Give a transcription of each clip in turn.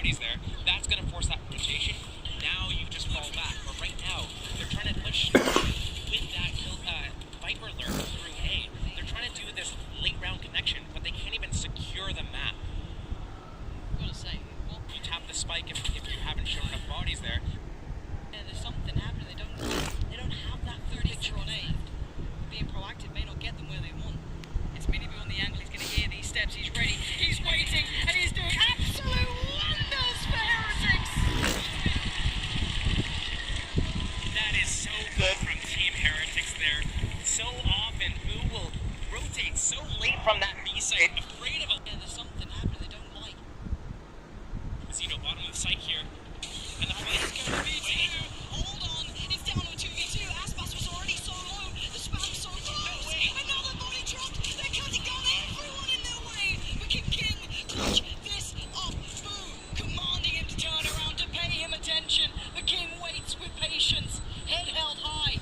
bodies there. That's going to force that rotation. Now you just fall back. But right now, they're trying to push with that Viper lurk through A. They're trying to do this late round connection, but they can't even secure the map. I'm gonna say, well, you tap the spike if you haven't shown enough bodies there. Yeah, there's something happening. They don't have that 30 picture on A. Being proactive may not get them where they want. It's Minibu on the angle. He's going to hear these steps. He's ready. He's waiting, and he's doing absolute wonders for Heretics. That is so good from Team Heretics there. So often, Boo will rotate so late from that B site, afraid of a... Yeah, there's something happening they don't like. Zeno bottom of the site here. And the fight is going to be too. Hold on. It's down to a 2v2. Aspas was already so low. The spam's so close. Another body dropped. They're cutting down everyone in their way. But can King clutch this up? Boo commanding him to turn around to pay him attention. The King waits with patience. Head held high.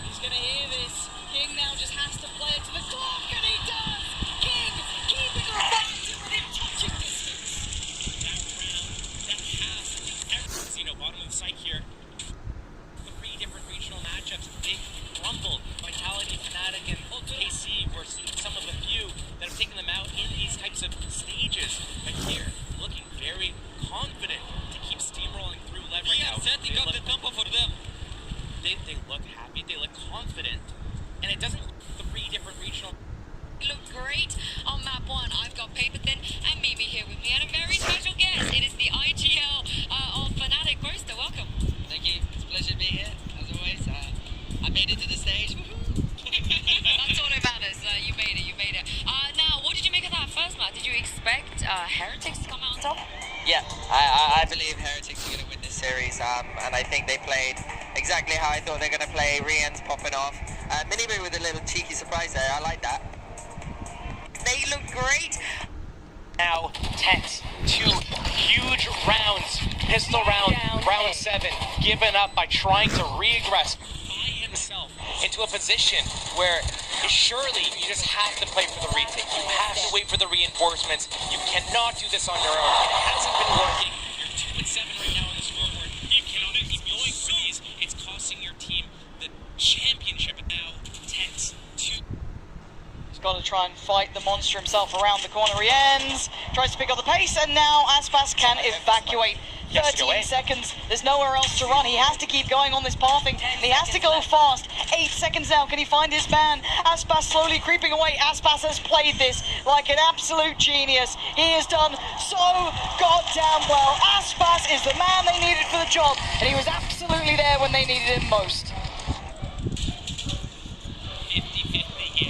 He's going to hear this. King now just has to play it to the clock, and he does! King keeping her back within touching distance. That round, that pass, Zeno bottom of the site here. 3 different regional matchups, they crumbled. Vitality, Fnatic, and KC were some of the few that have taken them out in these types of stages. But here, looking very confident to keep steamrolling through LEV right now. Setting up the tempo for them. They look happy, they look confident, and it doesn't look 3 different regional. Look great on map 1. I've got Paper Thin and Mimi here with me, and a very special guest. It is the IGL of Fnatic. Boaster, welcome. Thank you. It's a pleasure to be here, as always. I made it to the stage. That's all that matters. You made it. Now, what did you make of that first map? Did you expect Heretics to come out on top? Yeah, I believe Heretics are going to win this series, and I think they played exactly how I thought they're going to play. Rian's popping off. Minibu with a little cheeky surprise there. I like that. They look great. Now, tense. 2 huge rounds. Pistol round, round 7. Given up by trying to re-aggress by himself into a position where surely you just have to play for the retake. You have to wait for the reinforcements. You cannot do this on your own. It hasn't been working. You're 2-7 right now on the scoreboard. You cannot keep going for these. It's costing your team the championship. Now, tense. 2. He's got to try and fight the monster himself around the corner. He ends, tries to pick up the pace, and now Aspas can evacuate. 13 seconds, there's nowhere else to run. He has to keep going on this pathing. He has to go fast. 8 seconds now, can he find his man? Aspas slowly creeping away. Aspas has played this like an absolute genius. He has done so goddamn well. Aspas is the man they needed for the job, and he was absolutely there when they needed him most. 50-50,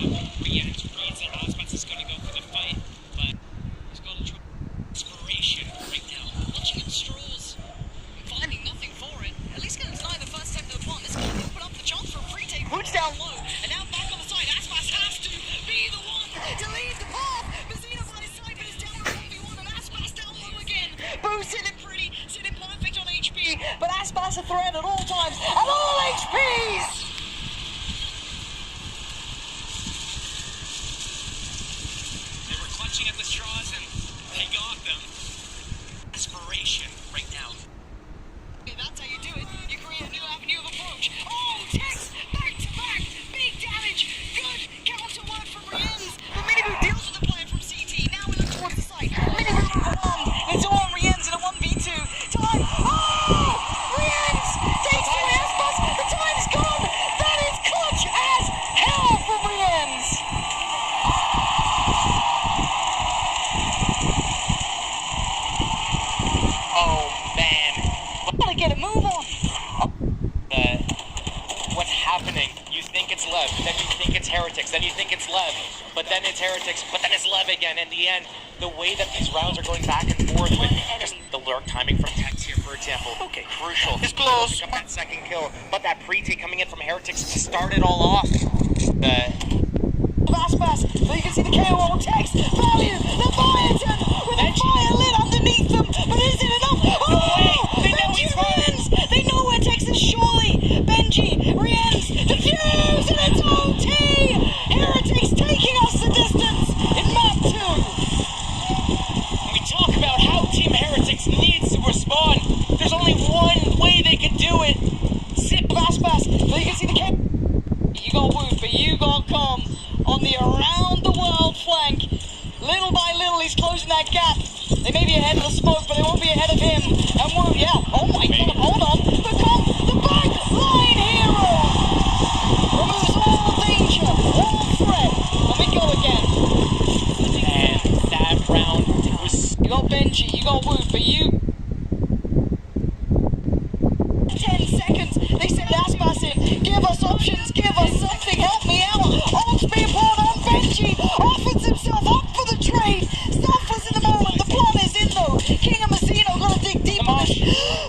yeah, it's crazy. Aspas is going to go for the fight, but he's got to try inspiration right now. Clutching at straws, finding nothing for it. At least getting inside the first step to the bomb. This guy can open up the chance for a free take. Boots down low, and now back on the side. Aspas has to be the one to lead the path. Bazina's on his side, but it's down to 1v1, and Aspas down low again. Boo sitting pretty, sitting perfect on HP, but Aspas a threat at all times, at all HPs. They were clutching at the straws and they got them. Desperation right now. That's how you do it. You create a new avenue of approach. Oh, Tex! Back to back! Big damage! Good counter work from Rienz. But Minibu deals with the player from CT. Now we look towards the site. Minibu overwhelmed. It's all on Rienz in a 1v2. Time! Oh! Rienz takes away Aspas. The time's gone! That is clutch as hell from Rienz! Oh man. Gotta get a move on. What's happening? You think it's LEV, then you think it's Heretics, then you think it's LEV, but then it's Heretics, but then it's LEV again. In the end, the way that these rounds are going back and forth with just the lurk timing from Tex here, for example. Okay, crucial. It's close. Pick up that second kill, but that pre-take coming in from Heretics to start it all off. Aspas, so you can see the KO on Tex. Value, the Biotin with a fire lit underneath them, but is it enough? Oh, They know he's Rienz! They know where Tex is, surely. Benji, Rienz, the fuse, and it's OT! Heretics taking us the distance in map 2. We talk about how Team Heretics only one way they could do it. Zip Aspas, but you can see the camp. You got Woof, but you got Com on the around the world flank. Little by little, he's closing that gap. They may be ahead of the smoke, but they won't be ahead of him. And Woof, yeah, oh my god, hold on. But Com, the back line hero, removes all danger, all threat. And we go again. And that round was... You got Benji, you got Woof, but you... 10 seconds, they send Aspas in. Give us options, give us something, help me out. Ult's being poured on Benji, offers himself up for the trade. Suffers in the moment, the plan is in though. King and Mazzino gotta dig deep on this.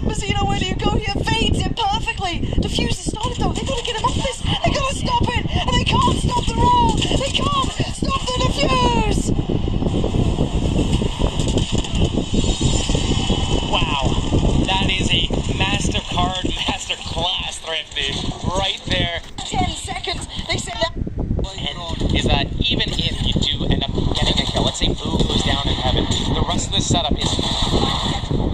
Mazzino, where do you go here? Fades it perfectly. Diffuse has started though, they gotta get him off this. They gotta stop it, and they can't stop the roll. They can't stop the diffuse. Wow, that is a MasterCard masterclass thrifty right there. 10 seconds, they said that. And is that even if you do end up getting a kill, let's say Boo goes down in heaven, the rest of this setup is...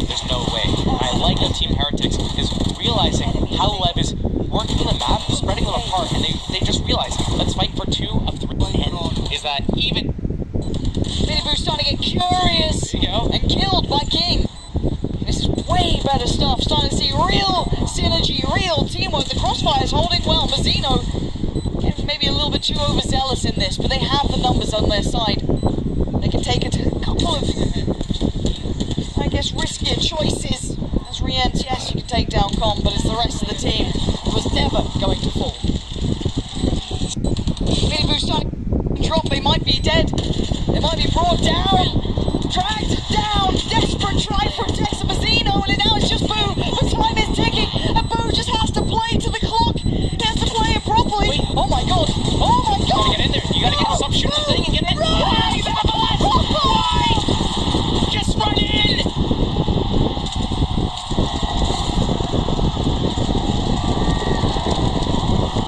There's no way. I like how Team Heretics is realizing how LEV is working the map, spreading them apart, and they just realize, let's fight for 2 of 3. And is that even... Mini Boo's starting to get curious and killed by King. This is way better stuff. Starting to see real synergy, real teamwork. The Crossfire is holding well. Mazzino maybe a little bit too overzealous in this, but they have the numbers on their side. They can take a couple of, I guess, riskier choices. As Rienz, yes, you can take down Com, but it's the rest of the team who was never going to fall. Mini Boo starting to drop. They might be dead. They might be brought down. Dragged down, desperate try for Tex Mazzino, and now it's just Boo. The time is ticking, and Boo just has to play to the clock. He has to play it properly. Wait. Oh my god! Oh my god! You gotta get in there. You gotta get some shoot the thing and get in. Right. He's out the last. Right. Just run in.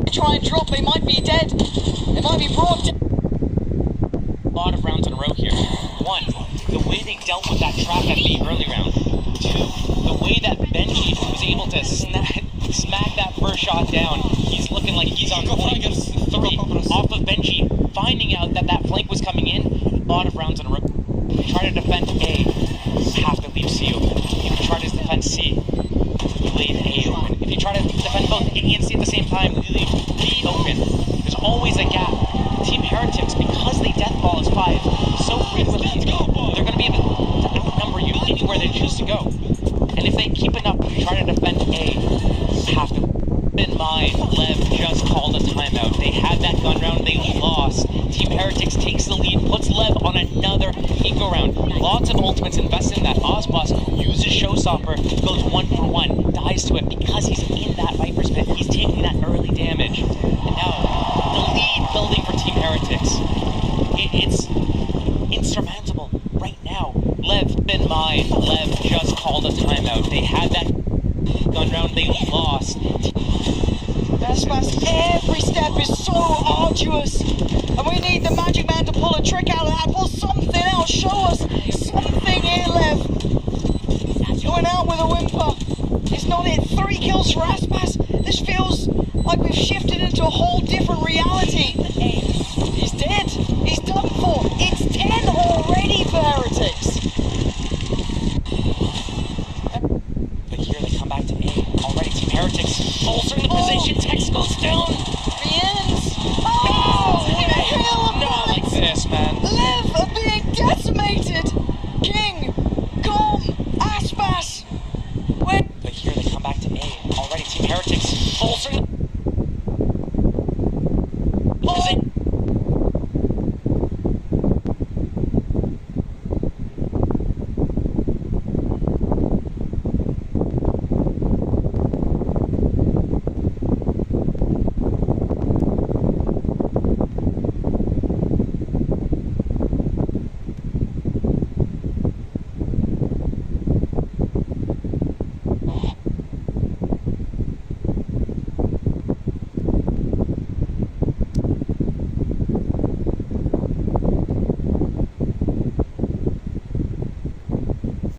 They try and drop. They might be dead. They might be brought down. A lot of rounds in a row here. 1, the way they dealt with that trap at the early round. 2, the way that Benji was able to smack that first shot down. He's looking like he's on flank. 3, off of Benji, finding out that that flank was coming in. A lot of rounds in a row. If you try to defend A, you have to leave C open. If you try to defend C, you leave A open. If you try to defend both A and C at the same time, you leave B open. There's always a gap. Team Heretics, because they deathball is 5 so frequently, they're going to be able to outnumber you anywhere they choose to go. And if they keep it up, if you try to defend A, you have to keep in mind, LEV just called a timeout. They had that gun round, they lost. Team Heretics takes the lead, puts LEV on another eco round. Lots of ultimates invested in that. Ozboss uses Showstopper, goes 1 for 1, dies to it because he's in that Viper's pit. He's taking that early damage. And now, the lead building for Team Heretics. It's insurmountable right now. LEV, in mind, LEV just called a timeout. They had that gun round, they lost. That's fast. Every step is so arduous. And we need the Magic Man to pull a trick out of that. Pull something out. Show us something here, LEV. Going out with a whimper. It's not it. 3 kills for Aspas. This feels like we've shifted into a whole different reality.